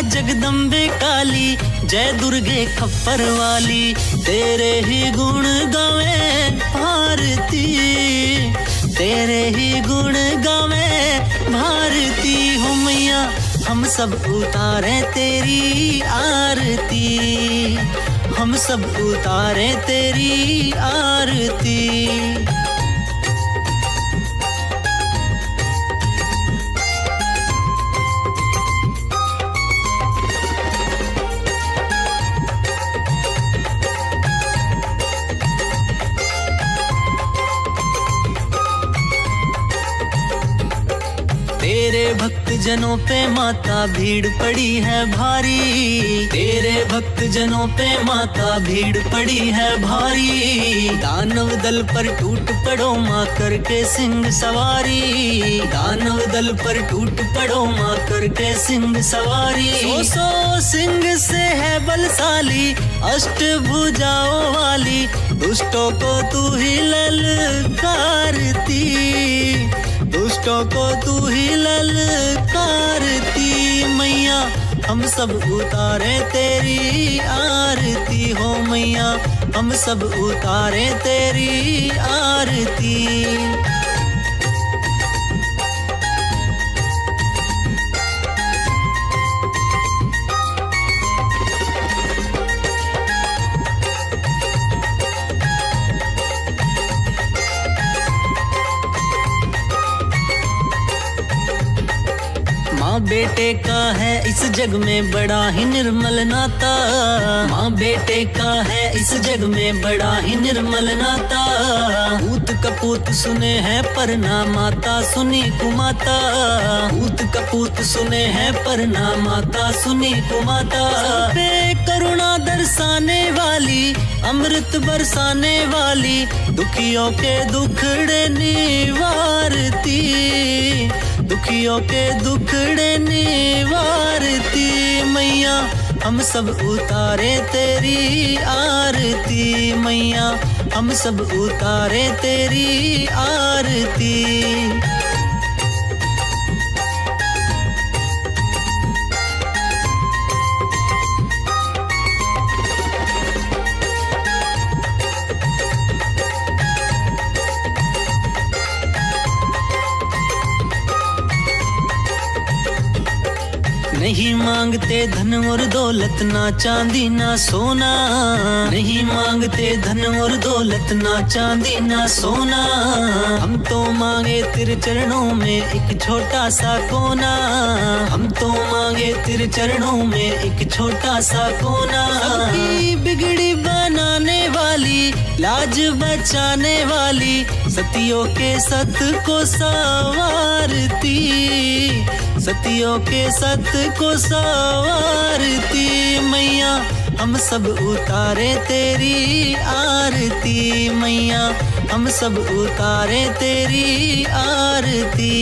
जगदम्बे काली, जय दुर्गे खप्पर वाली, तेरे ही गुण गावे भारती, तेरे ही गुण गावे भारती हो मैया, हम सब उतारे तेरी आरती, हम सब उतारे तेरी आरती। तेरे भक्त जनों पे माता भीड़ पड़ी है भारी, तेरे भक्त जनों पे माता भीड़ पड़ी है भारी, दानव दल पर टूट पड़ो माँ करके सिंह सवारी, दानव दल पर टूट पड़ो माँ करके सिंह सवारी। सौ सिंह से है बलशाली, अष्ट भुजाओं वाली, दुष्टों को तू ही ललकारती, दुष्टों को तू ही ललकारती मैया, हम सब उतारे तेरी आरती हो मैया, हम सब उतारे तेरी आरती। माँ बेटे का है इस जग में बड़ा ही निर्मल नाता, माँ बेटे का है इस जग में बड़ा ही निर्मल नाता, पूत कपूत सुने हैं पर ना माता सुनी कुमाता, पूत कपूत सुने हैं पर ना माता सुनी कुमाता, पे करुणा दर्शाने वाली, अमृत बरसाने वाली, दुखियों के दुखड़े निवारती, दुखियों के दुखड़े निवारती मैया, हम सब उतारे तेरी आरती मैया, हम सब उतारे तेरी आरती। नहीं मांगते धन और दौलत ना चांदी ना सोना, नहीं मांगते धन और दौलत ना चांदी ना सोना, हम तो मांगे तेरे चरणों में एक छोटा सा कोना, हम तो मांगे तेरे चरणों में एक छोटा सा कोना, सबकी बिगड़ी बनाने वाली, लाज बचाने वाली, सतियों के सत को संवारती, सतियों के सत को संवारती मैया, हम सब उतारे तेरी आरती मैया, हम सब उतारे तेरी आरती।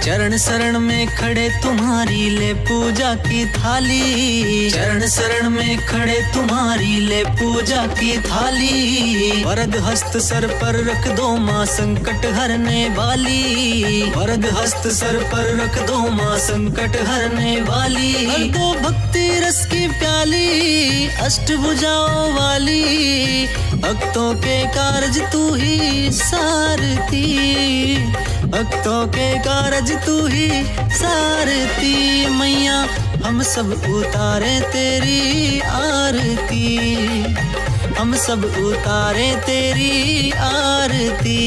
चरण शरण में खड़े तुम्हारी ले पूजा की थाली, चरण शरण में खड़े तुम्हारी ले पूजा की थाली, वरद हस्त सर पर रख दो माँ संकट हरने वाली, वरद हस्त सर पर रख दो माँ संकट हरने वाली, हर दो भक्ति रस की प्याली, अष्टभुजाओं वाली, भक्तों के कारज तू ही सारती, भक्तों के कारज तू ही सारती मैया, हम सब उतारे तेरी आरती, हम सब उतारे तेरी आरती।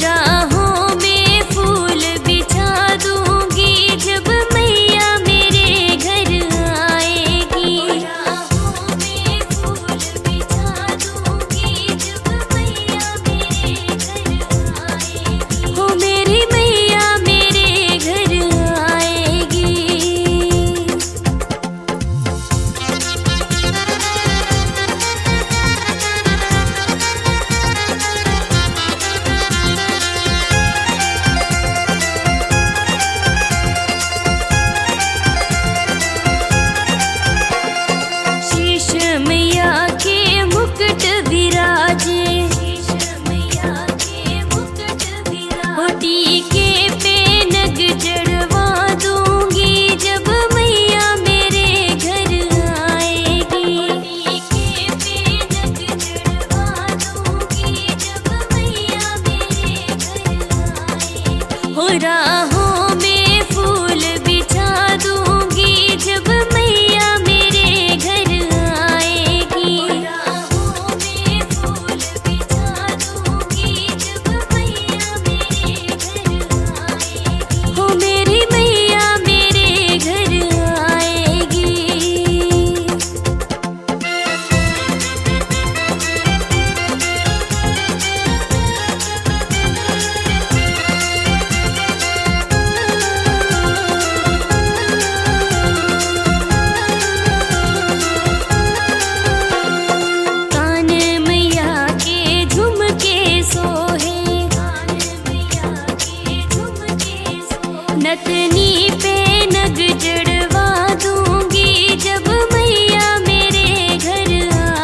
राहों में फूल बिछा दूंगी जब मैया मेरे घर आएगी। राहों में फूल बिछा दूंगी जब मैया मेरे घर आएगी। हो मेरी मैया मेरे घर आएगी। शीश मैया के मुकुट विराजे, शीश मैया के मुकुट विराजे। टीके पे नग चढ़वा दूंगी जब मैया मेरे घर आएगी। टीके पे नग चढ़वा दूंगी जब मैया मेरे घर आएगी। हो राहों में फूल बिछा दूंगी जब मैया मेरे घर आएगी। राहों में फूल बिछा दूंगी जब मैया मेरे घर आएगी। हो मेरी मैया मेरे घर आएगी। कान मैया के झुमके सोहे, कान मैया के झुमके सोहे। नथनी पे नग चढ़वा दूंगी जब मैया मेरे घर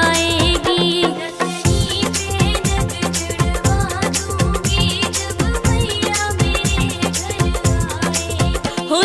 आएगी। नथनी पे नग चढ़वा दूंगी जब मैया मेरे घर आएगी। हो